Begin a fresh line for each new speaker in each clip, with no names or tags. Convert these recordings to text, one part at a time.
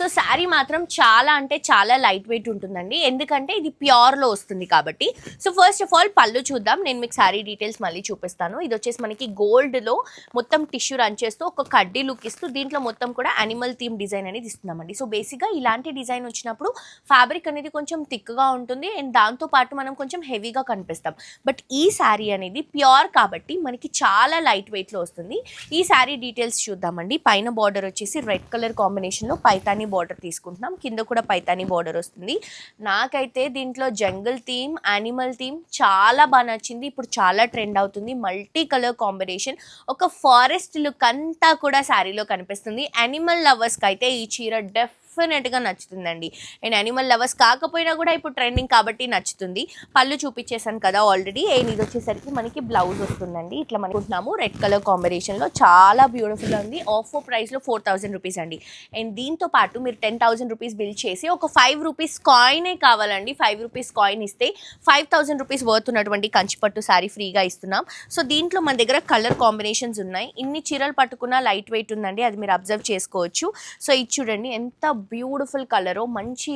So sari మాత్రం చాలా అంటే చాలా లైట్ వెయిట్ ఉంటుందండి, ఎందుకంటే ఇది ప్యూర్లో వస్తుంది కాబట్టి. సో ఫస్ట్ ఆఫ్ ఆల్ పళ్ళు చూద్దాం, నేను మీకు శారీ డీటెయిల్స్ మళ్ళీ చూపిస్తాను. ఇది వచ్చేసి మనకి గోల్డ్లో మొత్తం టిష్యూ రన్ చేస్తూ ఒక కడ్డీ లుక్ ఇస్తూ దీంట్లో మొత్తం కూడా యానిమల్ థీమ్ డిజైన్ అనేది ఇస్తున్నామండి. సో బేసిక్గా ఇలాంటి డిజైన్ వచ్చినప్పుడు ఫ్యాబ్రిక్ అనేది కొంచెం థిక్గా ఉంటుంది అండ్ దాంతోపాటు మనం కొంచెం హెవీగా కనిపిస్తాం. బట్ ఈ శారీ అనేది ప్యూర్ కాబట్టి మనకి చాలా లైట్ వెయిట్లో వస్తుంది. ఈ శారీ డీటెయిల్స్ చూద్దామండి. పైన బార్డర్ వచ్చేసి రెడ్ కలర్ కాంబినేషన్లో పైతానీ బార్డర్ తీసుకుంటున్నాం, కింద కూడా పైతానీ బార్డర్ వస్తుంది. నాకైతే దీంట్లో జంగల్ థీమ్, యానిమల్ థీమ్ చాలా బాగా నచ్చింది. ఇప్పుడు చాలా ట్రెండ్ అవుతుంది మల్టీ కలర్ కాంబినేషన్. ఒక ఫారెస్ట్ లుక్ అంతా కూడా శారీలో కనిపిస్తుంది. యానిమల్ లవర్స్కి అయితే ఈ చీర డెఫినెట్గా నచ్చుతుందండి. అండ్ యానిమల్ లవర్స్ కాకపోయినా కూడా ఇప్పుడు ట్రెండింగ్ కాబట్టి నచ్చుతుంది. పళ్ళు చూపించేసాను కదా ఆల్రెడీ. అండ్ ఇది వచ్చేసరికి మనకి బ్లౌజ్ వస్తుందండి. ఇట్లా అనుకుంటున్నాము రెడ్ కలర్ కాంబినేషన్లో చాలా బ్యూటిఫుల్ ఉంది. ఆఫర్ ప్రైస్లో 4000 రూపీస్ అండి. అండ్ దీంతో పాటు మీరు 10,000 రూపీస్ బిల్ చేసి ఒక 5 రూపీస్ కాయినే కావాలండి. 5 రూపీస్ కాయిన్ ఇస్తే 5000 రూపీస్ వర్త్ ఉన్నటువంటి కంచిపట్టు శారీ ఫ్రీగా ఇస్తున్నాం. సో దీంట్లో మన దగ్గర కలర్ కాంబినేషన్స్ ఉన్నాయి. ఇన్ని చీరలు పట్టుకున్న లైట్ వెయిట్ ఉందండి, అది మీరు అబ్జర్వ్ చేసుకోవచ్చు. సో ఇది చూడండి ఎంత బ్యూటిఫుల్ కలర్, మంచి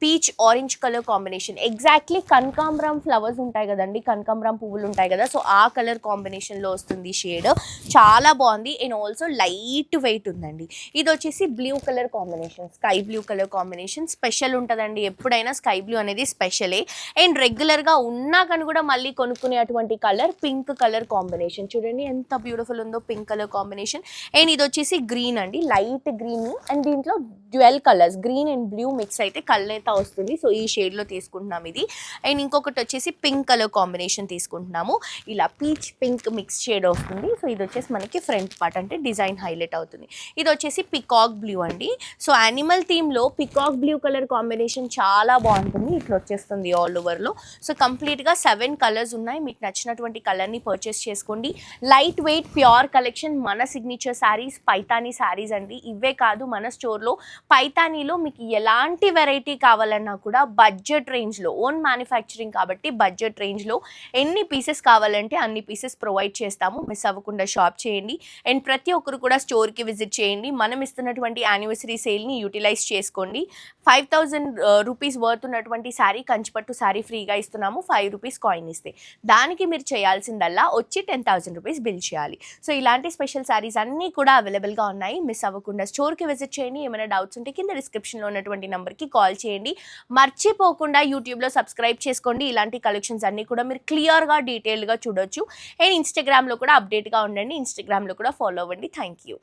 peach orange colour combination. Exactly కనకాంబరం ఫ్లవర్స్ ఉంటాయి కదండి, కనకాంబరం పువ్వులు ఉంటాయి కదా, సో ఆ కలర్ కాంబినేషన్లో వస్తుంది షేడ్. చాలా బాగుంది అండ్ ఆల్సో లైట్ వెయిట్ ఉందండి. ఇది వచ్చేసి blue colour combination, sky blue colour combination special ఉంటుందండి. ఎప్పుడైనా స్కై బ్లూ అనేది స్పెషలే. అండ్ రెగ్యులర్గా ఉన్నా కానీ కూడా మళ్ళీ కొనుక్కునే అటువంటి కలర్ పింక్ కలర్ కాంబినేషన్. చూడండి ఎంత బ్యూటిఫుల్ ఉందో పింక్ కలర్ కాంబినేషన్. అండ్ ఇది వచ్చేసి గ్రీన్ అండి, లైట్ గ్రీన్. అండ్ దీంట్లో dual colours green and blue mix అయితే కళ్ళైతే వస్తుంది. సో ఈ షేడ్లో తీసుకుంటున్నాం ఇది. అండ్ ఇంకొకటి వచ్చేసి పింక్ కలర్ కాంబినేషన్ తీసుకుంటున్నాము. ఇలా పీచ్ పింక్ మిక్స్ షేడ్ వస్తుంది. సో ఇది వచ్చేసి మనకి ఫ్రంట్ పార్ట్ అంటే డిజైన్ హైలైట్ అవుతుంది. ఇది వచ్చేసి పికాక్ బ్లూ అండి. సో యానిమల్ థీమ్లో పికాక్ బ్లూ కలర్ కాంబినేషన్ చాలా బాగుంటుంది. ఇట్లా వచ్చేస్తుంది ఆల్ ఓవర్లో. సో కంప్లీట్గా 7 కలర్స్ ఉన్నాయి. మీకు నచ్చినటువంటి కలర్ని పర్చేస్ చేసుకోండి. లైట్ వెయిట్ ప్యూర్ కలెక్షన్, మన సిగ్నేచర్ శారీస్, పైతానీ శారీస్ అండి. ఇవే కాదు, మన స్టోర్లో పైతానీలో మీకు ఎలాంటి వెరైటీ కావాలన్నా కూడా బడ్జెట్ రేంజ్లో, ఓన్ మ్యానుఫ్యాక్చరింగ్ కాబట్టి బడ్జెట్ రేంజ్లో ఎన్ని పీసెస్ కావాలంటే అన్ని పీసెస్ ప్రొవైడ్ చేస్తాము. మిస్ అవ్వకుండా షాప్ చేయండి. అండ్ ప్రతి ఒక్కరు కూడా స్టోర్కి విజిట్ చేయండి. మనం ఇస్తున్నటువంటి యానివర్సరీ సేల్ని యూటిలైజ్ చేసుకోండి. 5000 రూపీస్ వర్త్ ఉన్నటువంటి శారీ, కంచిపట్టు శారీ ఫ్రీగా ఇస్తున్నాము 5 రూపీస్ కాయిన్ ఇస్తే. దానికి మీరు చేయాల్సిందల్లా వచ్చి 10,000 రూపీస్ బిల్ చేయాలి. సో ఇలాంటి స్పెషల్ శారీస్ అన్నీ కూడా అవైలబుల్గా ఉన్నాయి. మిస్ అవ్వకుండా స్టోర్కి విజిట్ చేయండి. ఏమైనా డౌట్స్ ఉంటే కింద డిస్క్రిప్షన్లో ఉన్నటువంటి నెంబర్కి కాల్ చేయండి. మర్చిపోకుండా యూట్యూబ్లో సబ్స్క్రైబ్ చేసుకోండి. ఇలాంటి కలెక్షన్స్ అన్నీ కూడా మీరు క్లియర్గా డీటెయిల్గా చూడొచ్చు. అండ్ ఇన్స్టాగ్రామ్లో కూడా అప్డేట్గా ఉండండి. ఇన్స్టాగ్రామ్లో కూడా ఫాలో అవ్వండి. Thank you.